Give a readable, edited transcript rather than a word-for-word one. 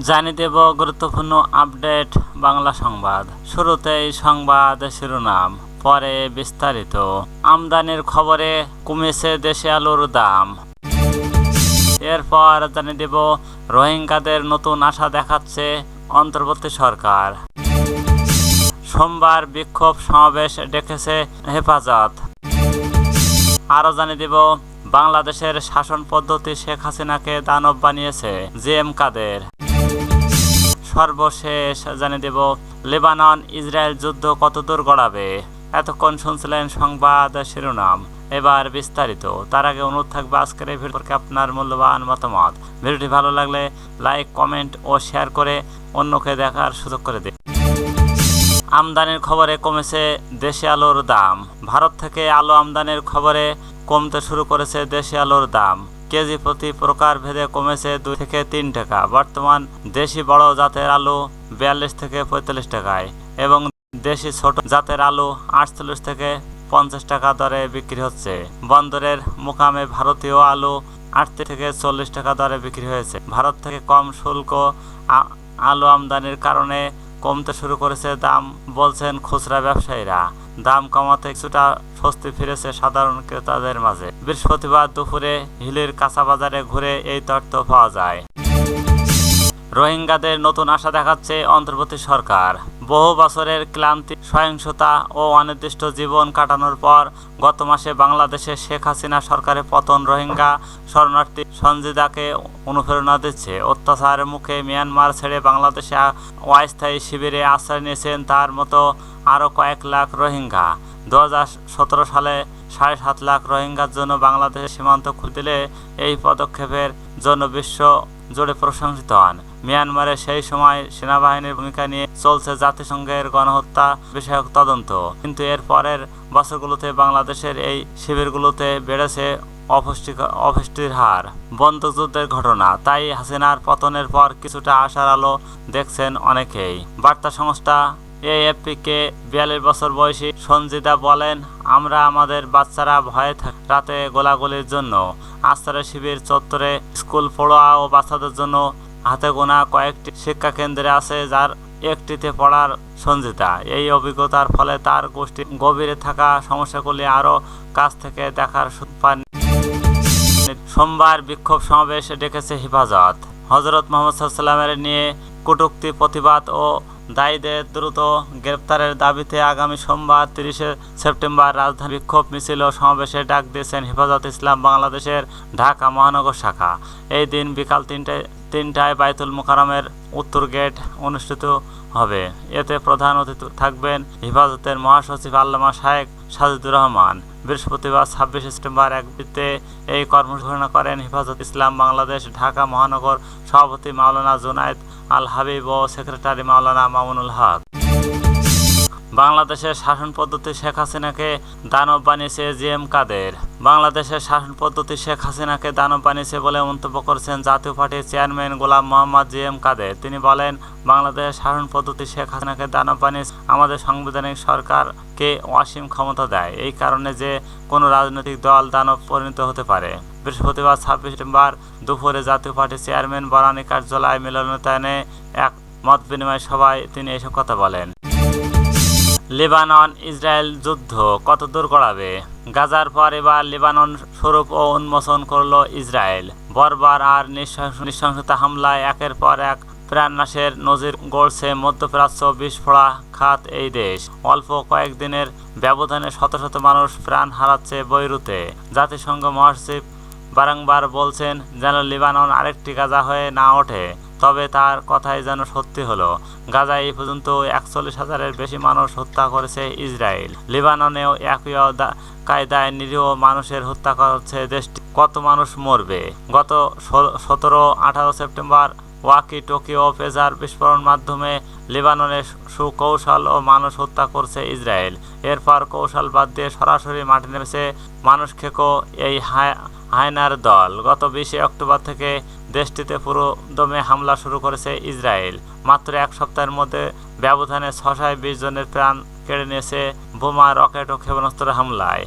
জানিয়ে দেব গুরুত্বপূর্ণ আপডেট বাংলা সংবাদ। শুরুতেই সংবাদ শিরোনাম, পরে বিস্তারিত। আমদানির খবরে কমেছে দেশি আলুর দাম। এরপর জানিয়ে দেব রোহিঙ্গাদের নতুন আশা দেখাচ্ছে অন্তর্বর্তী সরকার। সোমবার বিক্ষোভ সমাবেশ ডেকেছে হেফাজত। আরও জানিয়ে দেব বাংলাদেশের শাসন পদ্ধতি শেখ হাসিনাকে দানব বানিয়েছে জিএম কাদের। সর্বশেষ জানিয়ে দেব লেবানন ইসরায়েল যুদ্ধ কতদূর গড়াবে। এতক্ষণ শুনছিলেন সংবাদ শিরোনাম, এবার বিস্তারিত। তার আগে অনুরোধ থাকবে আজকের এই ভিডিও সম্পর্কে আপনার মূল্যবান মতামত। ভিডিওটি ভালো লাগলে লাইক, কমেন্ট ও শেয়ার করে অন্যকে দেখার সুযোগ করে দিন। আমদানির খবরে কমেছে দেশি আলুর দাম। ভারত থেকে আলু আমদানির খবরে কমতে শুরু করেছে দেশি আলুর দাম। কেজি প্রতি প্রকার ভেদে কমেছে 2 থেকে 3 টাকা। বর্তমান দেশি বড় জাতের আলু 42 থেকে 45 টাকায় এবং দেশি ছোট জাতের আলু 48 থেকে 50 টাকা দরে বিক্রি হচ্ছে। বন্দরের মোকামে ভারতীয় আলু 38 থেকে 40 টাকা দরে বিক্রি হয়েছে। ভারত থেকে কম শুল্ক আলু আমদানির কারণে কমতে শুরু করেছে দাম, বলছেন খুচরা ব্যবসায়ীরা। দাম কমাতে কিছুটা স্বস্তি ফিরেছে সাধারণ ক্রেতাদের মাঝে। বৃহস্পতিবার দুপুরে হিলির কাঁচা বাজারে ঘুরে এই তথ্য পাওয়া যায়। রোহিঙ্গাদের নতুন আশা দেখাচ্ছে অন্তর্বর্তী সরকার। বহু বছরের ক্লান্তি, সহিংসতা ও অনির্দিষ্ট জীবন কাটানোর পর গত মাসে বাংলাদেশে শেখ হাসিনা সরকারের পতন রোহিঙ্গা শরণার্থী সঞ্জিদাকে অনুপ্রেরণা দিচ্ছে। অত্যাচারের মুখে মিয়ানমার ছেড়ে বাংলাদেশে অস্থায়ী শিবিরে আশ্রয় নিয়েছেন তার মতো আরও কয়েক লাখ রোহিঙ্গা। 2017 সালে 7.5 লাখ রোহিঙ্গার জন্য বাংলাদেশের সীমান্ত খুলে দিলে এই পদক্ষেপের জন্য বিশ্ব জুড়ে প্রশংসিত হন। মিয়ানমারে সেই সময় সেনাবাহিনীর ভূমিকা নিয়ে চলছে জাতিসংঘের গণহত্যা বিষয়ক তদন্ত, কিন্তু এর পরের বছরগুলোতে বাংলাদেশের এই শিবিরগুলোতে বেড়েছে অপুষ্টির হার, বন্দুকযুদ্ধের ঘটনা। তাই হাসিনার পতনের পর কিছুটা আশার আলো দেখছেন অনেকেই। বার্তা সংস্থা AFP-কে 42 বছর বয়সী সঞ্জিদা বলেন, আমরা আমাদের বাচ্চারা ভয়ে থাকে রাতে গোলাগুলির জন্য। আশ্রয় শিবির চত্বরে স্কুল পড়ুয়া ও বাচ্চাদের জন্য হাতে গোনা কয়েকটি শিক্ষা কেন্দ্রে আছে, যার একটিতে পড়ার সঞ্জিতা। এই অভিজ্ঞতার ফলে তার গোষ্ঠীর গভীরে থাকা সমস্যাগুলি আরও কাছ থেকে দেখার সুযোগ পান। সোমবার বিক্ষোভ সমাবেশ ডেকেছে হেফাজত। হযরত মুহাম্মদ সাল্লাল্লাহু আলাইহি নিয়ে কটূক্তি, প্রতিবাদ ও দায়ীদের দ্রুত গ্রেপ্তারের দাবিতে আগামী সোমবার 30 সেপ্টেম্বর রাজধানী বিক্ষোভ মিছিল ও সমাবেশে ডাক দিয়েছেন হেফাজত ইসলাম বাংলাদেশের ঢাকা মহানগর শাখা। এই দিন বিকাল 3টায় বাইতুল মোকাররমের উত্তর গেট অনুষ্ঠিত হবে। এতে প্রধান অতিথি থাকবেন হেফাজতের মহাসচিব আল্লামা শায়েখ সাজিদুর রহমান। বৃহস্পতিবার 26 সেপ্টেম্বর এক বিবৃতিতে এই কর্মসূচি ঘোষণা করেন হেফাজত ইসলাম বাংলাদেশ ঢাকা মহানগর সভাপতি মাওলানা জুনায়েদ আল হাবিব ও সেক্রেটারি মাওলানা মামুনুল হক। বাংলাদেশের শাসন পদ্ধতি শেখ হাসিনাকে দানব বানিয়েছে জিএম কাদের। বাংলাদেশের শাসন পদ্ধতি শেখ হাসিনাকে দানব বানিয়েছে বলে মন্তব্য করেছেন জাতীয় পার্টির চেয়ারম্যান গোলাম মোহাম্মদ জিএম কাদের। তিনি বলেন, বাংলাদেশের শাসন পদ্ধতি শেখ হাসিনাকে দানব বানিয়েছে। আমাদের সাংবিধানিক সরকারকে অসীম ক্ষমতা দেয়, এই কারণে যে কোনো রাজনৈতিক দল দানব পরিণত হতে পারে। বৃহস্পতিবার 26 সেপ্টেম্বর দুপুরে জাতীয় পার্টির চেয়ারম্যান বনানী কার্যালয় মিলনায়তনে এক মত বিনিময় সভায় তিনি এসব কথা বলেন। লেবানন ইসরায়েল যুদ্ধ কতদূর গড়াবে। গাজার পর এবার লেবানন স্বরূপ ও উন্মোচন করল ইসরায়েল। বর্বর আর নৃশংসতা হামলায় একের পর এক প্রাণনাশের নজির গড়ছে মধ্যপ্রাচ্য বিস্ফোরা খাত এই দেশ। অল্প কয়েকদিনের ব্যবধানে শত শত মানুষ প্রাণ হারাচ্ছে বৈরুতে। জাতিসংঘ মহাসচিব বারংবার বলছেন যেন লেবানন আরেকটি গাজা হয়ে না ওঠে, তবে তার কথাই যেন সত্যি হলো। গাজায় এই পর্যন্ত 41,000-এর বেশি মানুষ হত্যা করেছে ইসরায়েল। লেবাননেও একই কায়দায় নিরীহ মানুষের হত্যা করছে দেশটি। কত মানুষ মরবে। গত 17-18 সেপ্টেম্বর ওয়াকি টোকি ও পেজার বিস্ফোরণ মাধ্যমে লেবাননের সুকৌশল ও মানুষ হত্যা করছে ইসরায়েল। এরপর কৌশল বাদ দিয়ে সরাসরি মাঠে নেমেছে মানুষ খেকো এই হায়নার দল। গত 20 অক্টোবর থেকে দেশটিতে পুরো দমে হামলা শুরু করেছে ইসরায়েল। মাত্র এক সপ্তাহের মধ্যে ব্যবধানে 620 জনের প্রাণ কেড়ে নিয়েছে বোমা, রকেট ও ক্ষেপণাস্ত্রের হামলায়।